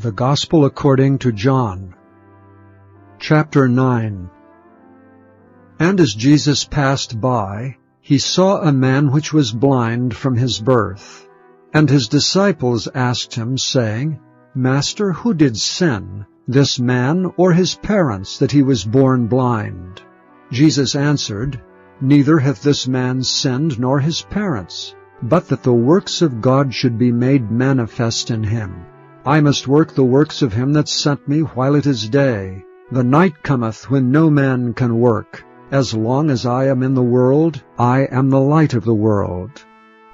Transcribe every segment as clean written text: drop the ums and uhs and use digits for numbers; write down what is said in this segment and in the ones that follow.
The Gospel according to John. Chapter 9. And as Jesus passed by, he saw a man which was blind from his birth. And his disciples asked him, saying, Master, who did sin, this man or his parents, that he was born blind? Jesus answered, Neither hath this man sinned nor his parents, but that the works of God should be made manifest in him. I must work the works of him that sent me while it is day. The night cometh when no man can work. As long as I am in the world, I am the light of the world.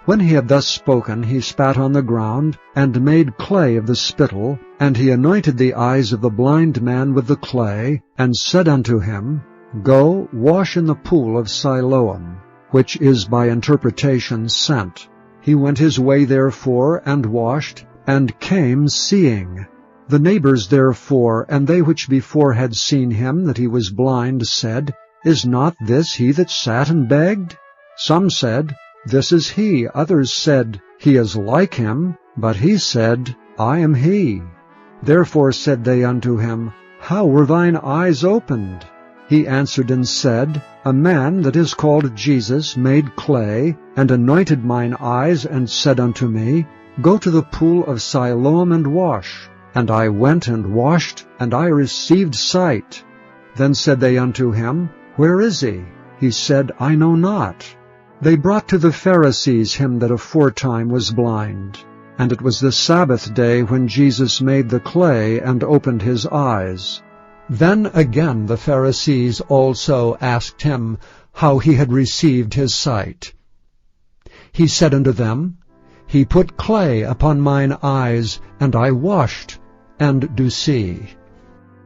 When he had thus spoken, he spat on the ground, and made clay of the spittle, and he anointed the eyes of the blind man with the clay, and said unto him, Go, wash in the pool of Siloam, which is by interpretation sent. He went his way therefore, and washed, and came seeing. The neighbors therefore, and they which before had seen him that he was blind, said, Is not this he that sat and begged? Some said, This is he. Others said, He is like him. But he said, I am he. Therefore said they unto him, How were thine eyes opened? He answered and said, A man that is called Jesus made clay, and anointed mine eyes, and said unto me, Go to the pool of Siloam and wash. And I went and washed, and I received sight. Then said they unto him, Where is he? He said, I know not. They brought to the Pharisees him that aforetime was blind. And it was the Sabbath day when Jesus made the clay and opened his eyes. Then again the Pharisees also asked him how he had received his sight. He said unto them, He put clay upon mine eyes, and I washed, and do see.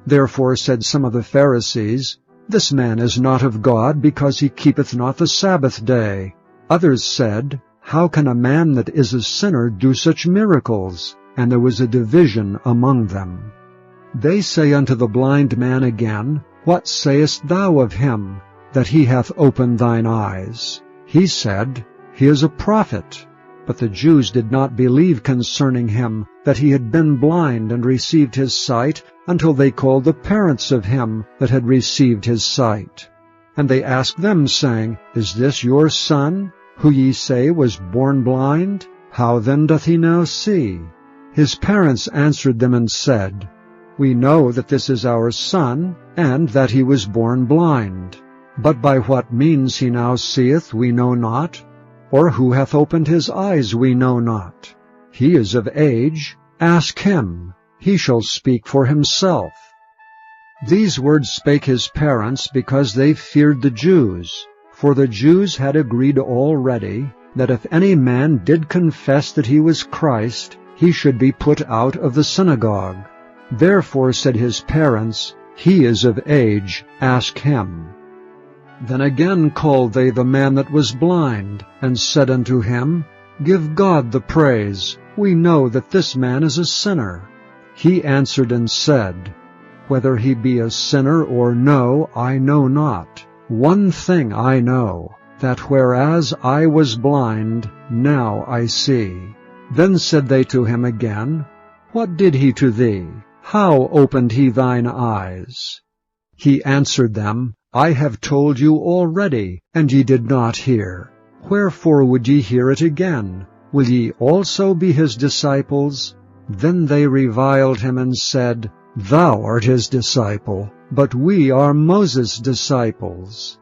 Therefore said some of the Pharisees, This man is not of God, because he keepeth not the Sabbath day. Others said, How can a man that is a sinner do such miracles? And there was a division among them. They say unto the blind man again, What sayest thou of him, that he hath opened thine eyes? He said, He is a prophet. But the Jews did not believe concerning him, that he had been blind and received his sight, until they called the parents of him that had received his sight. And they asked them, saying, Is this your son, who ye say was born blind? How then doth he now see? His parents answered them and said, We know that this is our son, and that he was born blind. But by what means he now seeth we know not, or who hath opened his eyes we know not. He is of age, ask him, he shall speak for himself. These words spake his parents, because they feared the Jews. For the Jews had agreed already, that if any man did confess that he was Christ, he should be put out of the synagogue. Therefore said his parents, He is of age, ask him. Then again called they the man that was blind, and said unto him, Give God the praise. We know that this man is a sinner. He answered and said, Whether he be a sinner or no, I know not. One thing I know, that whereas I was blind, now I see. Then said they to him again, What did he to thee? How opened he thine eyes? He answered them, I have told you already, and ye did not hear. Wherefore would ye hear it again? Will ye also be his disciples? Then they reviled him and said, Thou art his disciple, but we are Moses' disciples.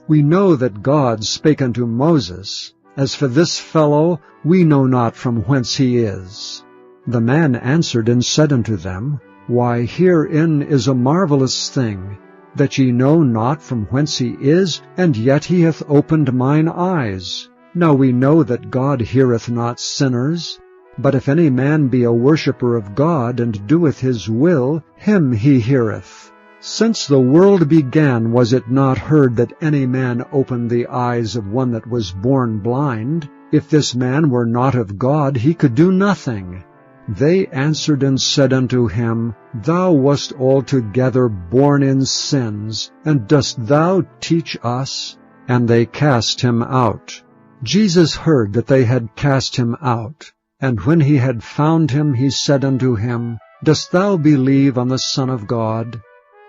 We know that God spake unto Moses. As for this fellow, we know not from whence he is. The man answered and said unto them, Why, herein is a marvelous thing, that ye know not from whence he is, and yet he hath opened mine eyes. Now we know that God heareth not sinners. But if any man be a worshipper of God, and doeth his will, him he heareth. Since the world began was it not heard that any man opened the eyes of one that was born blind? If this man were not of God, he could do nothing. They answered and said unto him, Thou wast altogether born in sins, and dost thou teach us? And they cast him out. Jesus heard that they had cast him out. And when he had found him, he said unto him, Dost thou believe on the Son of God?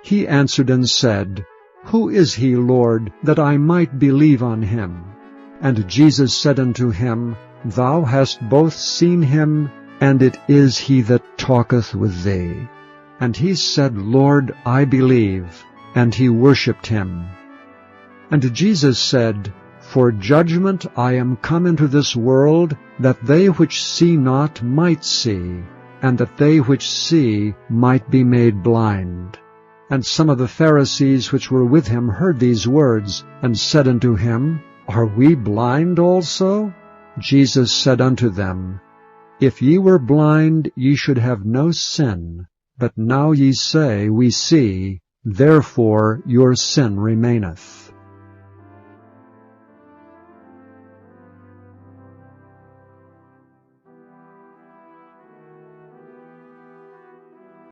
He answered and said, Who is he, Lord, that I might believe on him? And Jesus said unto him, Thou hast both seen him, and it is he that talketh with thee. And he said, Lord, I believe. And he worshipped him. And Jesus said, For judgment I am come into this world, that they which see not might see, and that they which see might be made blind. And some of the Pharisees which were with him heard these words, and said unto him, Are we blind also? Jesus said unto them, If ye were blind, ye should have no sin. But now ye say, We see, therefore your sin remaineth.